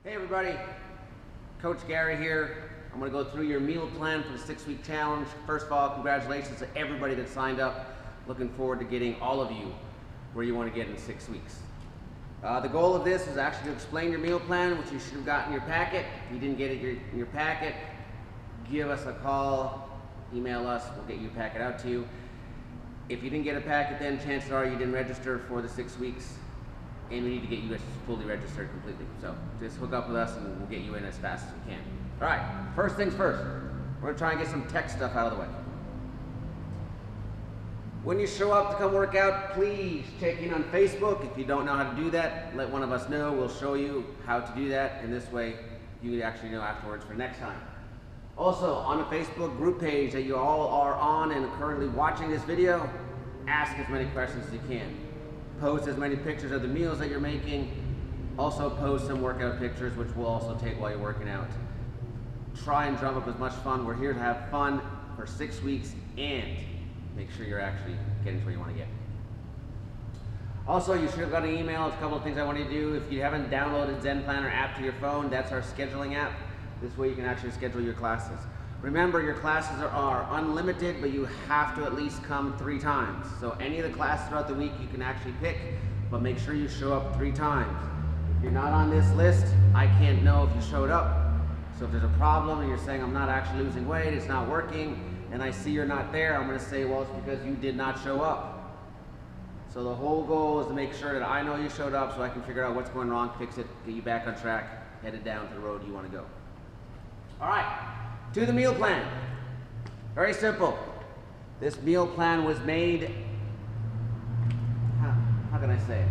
Hey everybody, Coach Gary here. I'm going to go through your meal plan for the 6-week challenge. First of all, congratulations to everybody that signed up. Looking forward to getting all of you where you want to get in 6 weeks. The goal of this is actually to explain your meal plan, which you should have gotten in your packet. If you didn't get it in your packet, give us a call, email us, we'll get your packet out to you. If you didn't get a packet, then chances are you didn't register for the 6 weeks. And we need to get you guys fully registered completely. So just hook up with us and we'll get you in as fast as we can. All right, first things first. We're gonna try and get some tech stuff out of the way. When you show up to come work out, please check in on Facebook. If you don't know how to do that, let one of us know. We'll show you how to do that. And this way, you actually know afterwards for next time. Also, on the Facebook group page that you all are on and currently watching this video, ask as many questions as you can. Post as many pictures of the meals that you're making. Also post some workout pictures, which we'll also take while you're working out. Try and drum up as much fun. We're here to have fun for 6 weeks and make sure you're actually getting to where you want to get. Also, you should have got an email. There's a couple of things I want you to do. If you haven't downloaded Zen Planner app to your phone, that's our scheduling app. This way you can actually schedule your classes. Remember, your classes are unlimited, but you have to at least come 3 times. So any of the classes throughout the week you can actually pick, but make sure you show up 3 times. If you're not on this list, I can't know if you showed up. So if there's a problem and you're saying, I'm not actually losing weight, it's not working, and I see you're not there, I'm gonna say, well, it's because you did not show up. So the whole goal is to make sure that I know you showed up so I can figure out what's going wrong, fix it, get you back on track, headed down to the road you wanna go. All right. To the meal plan. Very simple. This meal plan was made, how can I say it?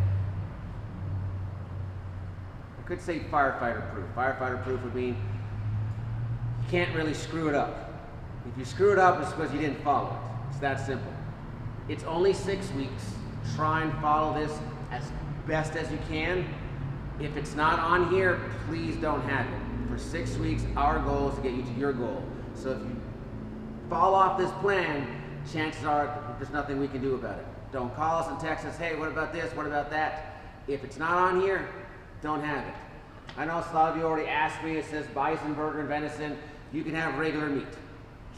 I could say firefighter proof. Firefighter proof would mean you can't really screw it up. If you screw it up, it's because you didn't follow it. It's that simple. It's only 6 weeks. Try and follow this as best as you can. If it's not on here, please don't have it. For 6 weeks, our goal is to get you to your goal. So if you fall off this plan, chances are there's nothing we can do about it. Don't call us and text us, hey, what about this, what about that? If it's not on here, don't have it. I know a lot of you already asked me, it says bison, burger, and venison. You can have regular meat.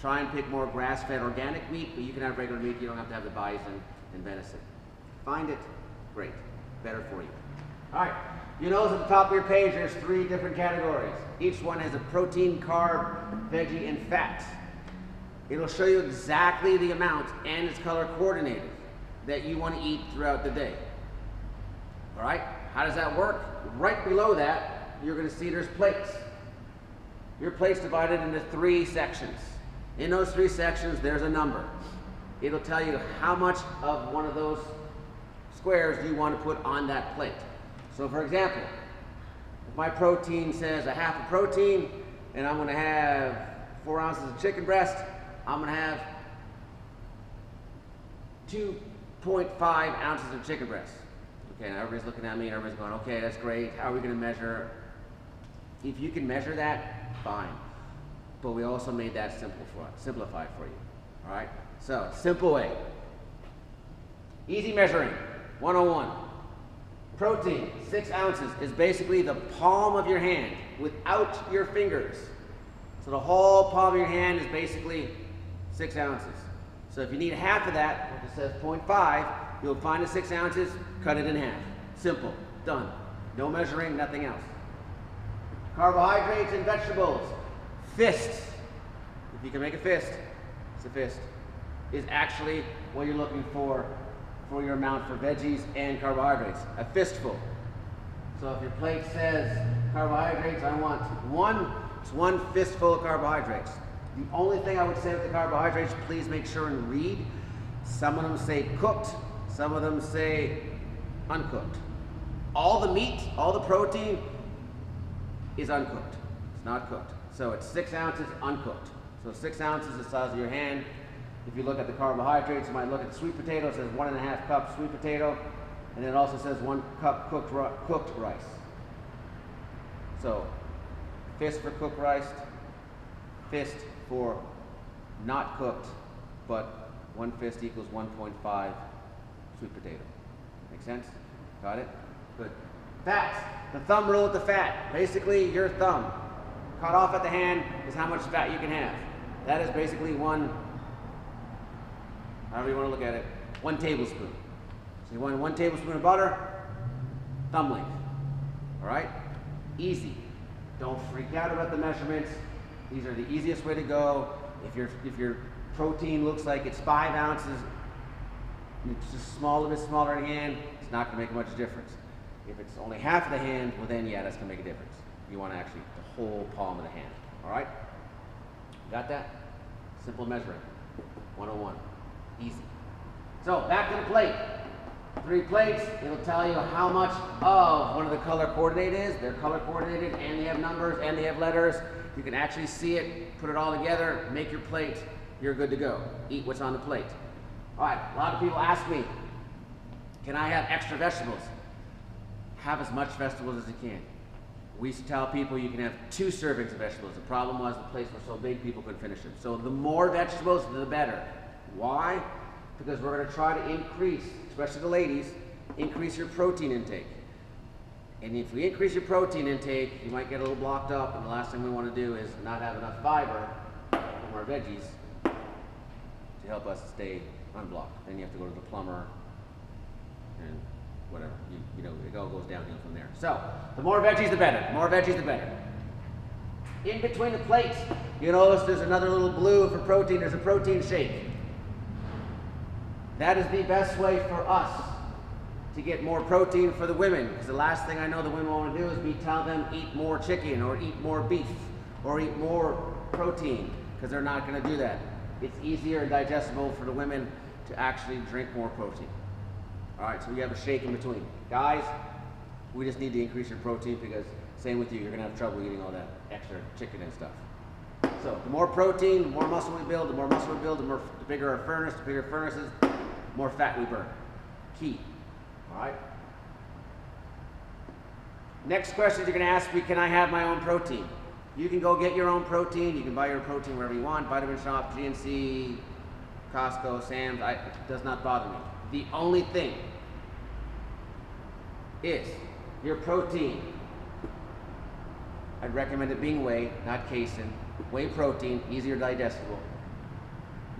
Try and pick more grass-fed organic meat, but you can have regular meat. You don't have to have the bison and venison. Find it, great, better for you. All right. You notice at the top of your page, there's 3 different categories. Each one has a protein, carb, veggie, and fat. It'll show you exactly the amount, and it's color coordinated, that you want to eat throughout the day. All right, how does that work? Right below that, you're going to see there's plates. Your plate's divided into 3 sections. In those 3 sections, there's a number. It'll tell you how much of one of those squares you want to put on that plate. So for example, if my protein says a half a protein and I'm going to have 4 ounces of chicken breast, I'm going to have 2.5 ounces of chicken breast. Okay, now everybody's looking at me and everybody's going, okay, that's great. How are we going to measure? If you can measure that, fine. But we also made that simplified for you. All right? So, simple way. Easy measuring, 101. Protein, 6 ounces, is basically the palm of your hand without your fingers. So the whole palm of your hand is basically 6 ounces. So if you need half of that, like it says 0.5, you'll find the 6 ounces, cut it in half. Simple, done. No measuring, nothing else. Carbohydrates and vegetables, fist. If you can make a fist, it's a fist, is actually what you're looking for your amount for veggies and carbohydrates, a fistful. So if your plate says carbohydrates, I want 1 fistful of carbohydrates. The only thing I would say with the carbohydrates, please make sure and read. Some of them say cooked, some of them say uncooked. All the meat, all the protein is uncooked. It's not cooked. So it's 6 ounces uncooked. So 6 ounces is the size of your hand. If you look at the carbohydrates, you might look at the sweet potato. It says 1.5 cups sweet potato, and it also says 1 cup cooked rice. So, fist for cooked rice, fist for not cooked, but 1 fist equals 1.5 sweet potato. Make sense? Got it? Good. Fats. The thumb rule with the fat. Basically, your thumb cut off at the hand is how much fat you can have. That is basically one, however you want to look at it, 1 tablespoon. So you want 1 tablespoon of butter, thumb length. All right? Easy. Don't freak out about the measurements. These are the easiest way to go. If your protein looks like it's 5 ounces, it's just a little bit smaller in the hand, it's not going to make much difference. If it's only half of the hand, well then yeah, that's going to make a difference. You want to actually the whole palm of the hand. All right? Got that? Simple measuring. 101. Easy. So back to the plate. 3 plates. It'll tell you how much of one of the color coordinate is. They're color coordinated and they have numbers and they have letters. You can actually see it, put it all together, make your plate. You're good to go. Eat what's on the plate. All right. A lot of people ask me, can I have extra vegetables? Have as much vegetables as you can. We used to tell people you can have 2 servings of vegetables. The problem was the plates were so big people couldn't finish them. So the more vegetables, the better. Why? Because we're going to try to increase, especially the ladies, increase your protein intake. And if we increase your protein intake, you might get a little blocked up, and the last thing we want to do is not have enough fiber from our veggies to help us stay unblocked. Then you have to go to the plumber and whatever, you know, it all goes downhill from there. So, the more veggies, the better. The more veggies, the better. In between the plates, you notice there's another little blue for protein. There's a protein shake. That is the best way for us to get more protein for the women, because the last thing I know the women want to do is me tell them eat more chicken or eat more beef or eat more protein, because they're not going to do that. It's easier and digestible for the women to actually drink more protein. All right, so you have a shake in between. Guys, we just need to increase your protein because same with you, you're gonna have trouble eating all that extra chicken and stuff. So the more protein, the more muscle we build, the bigger our furnace, the bigger furnaces, the more fat we burn. Key, all right? Next question you're gonna ask me, can I have my own protein? You can go get your own protein. You can buy your protein wherever you want, Vitamin Shop, GNC, Costco, Sam's, it does not bother me. The only thing is your protein. I'd recommend it being whey, not casein. Whey protein, easier digestible.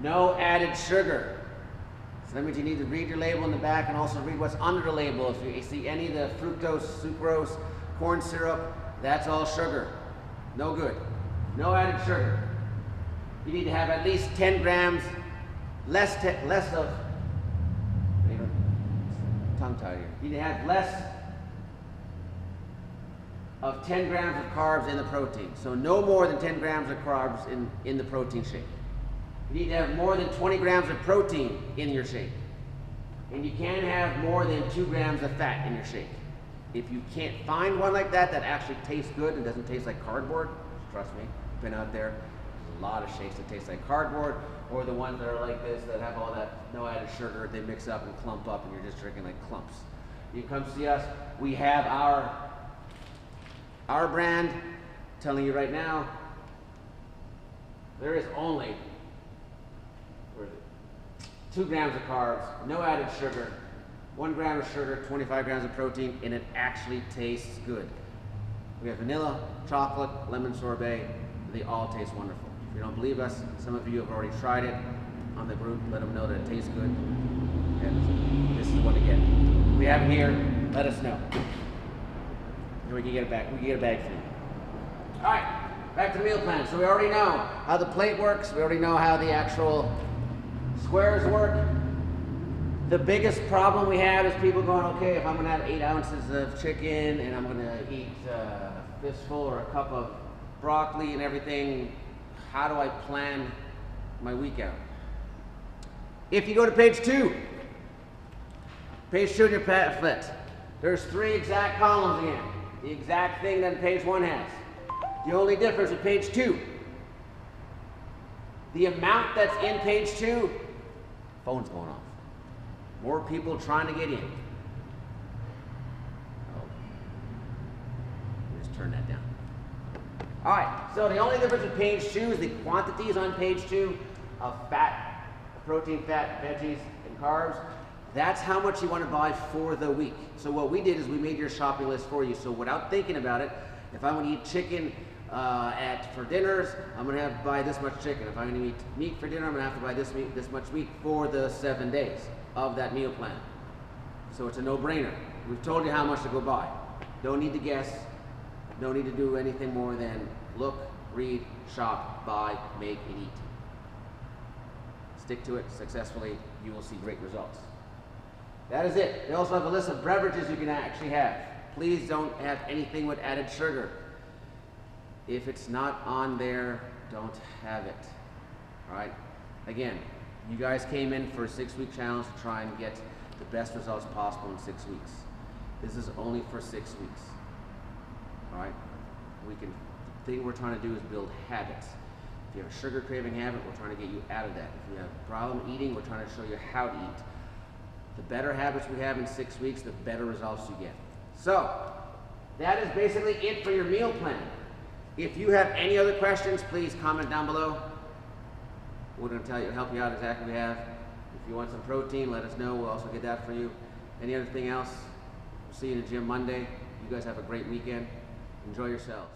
No added sugar. So that means you need to read your label in the back and also read what's under the label. If you see any of the fructose, sucrose, corn syrup, that's all sugar. No good. No added sugar. You need to have at least 10 grams, less of, tongue-tied here. You need to have less of 10 grams of carbs in the protein. So no more than 10 grams of carbs in the protein shake. You need to have more than 20 grams of protein in your shake. And you can't have more than 2 grams of fat in your shake. If you can't find one like that actually tastes good and doesn't taste like cardboard, trust me, I've been out there. There's a lot of shakes that taste like cardboard, or the ones that are like this that have all that no added sugar, they mix up and clump up and you're just drinking like clumps. You come see us, we have our brand. I'm telling you right now, there is only 2 grams of carbs, no added sugar, 1 gram of sugar, 25 grams of protein, and it actually tastes good. We have vanilla, chocolate, lemon sorbet. They all taste wonderful. If you don't believe us, some of you have already tried it on the group. Let them know that it tastes good. And this is what to get. If we have it here, let us know. And we can get it back. We can get a bag for you. All right, back to the meal plan. So we already know how the plate works. We already know how the actual squares work. The biggest problem we have is people going, okay, if I'm going to have 8 ounces of chicken and I'm going to eat a fistful or a cup of broccoli and everything, how do I plan my week out? If you go to page 2 in your pamphlet, there's 3 exact columns again. The exact thing that page 1 has. The only difference with page 2, the amount that's in page 2, phone's going off. More people trying to get in. Oh. Just turn that down. All right, so the only difference with page 2 is the quantities on page 2 of fat, protein, fat, veggies, and carbs. That's how much you want to buy for the week. So what we did is we made your shopping list for you. So without thinking about it, if I want to eat chicken for dinners, I'm going to have to buy this much chicken. If I'm going to eat meat for dinner, I'm going to have to buy this much meat for the 7 days of that meal plan. So it's a no-brainer. We've told you how much to go buy. Don't need to guess. Don't need to do anything more than look, read, shop, buy, make, and eat. Stick to it successfully. You will see great results. That is it. They also have a list of beverages you can actually have. Please don't have anything with added sugar. If it's not on there, don't have it. All right? Again, you guys came in for a 6-week challenge to try and get the best results possible in 6 weeks. This is only for 6 weeks. All right? The thing we're trying to do is build habits. If you have a sugar craving habit, we're trying to get you out of that. If you have a problem eating, we're trying to show you how to eat. The better habits we have in 6 weeks, the better results you get. So, that is basically it for your meal plan. If you have any other questions, please comment down below. We're going to help you out exactly what we have. If you want some protein, let us know. We'll also get that for you. Any other thing else? We'll see you in the gym Monday. You guys have a great weekend. Enjoy yourselves.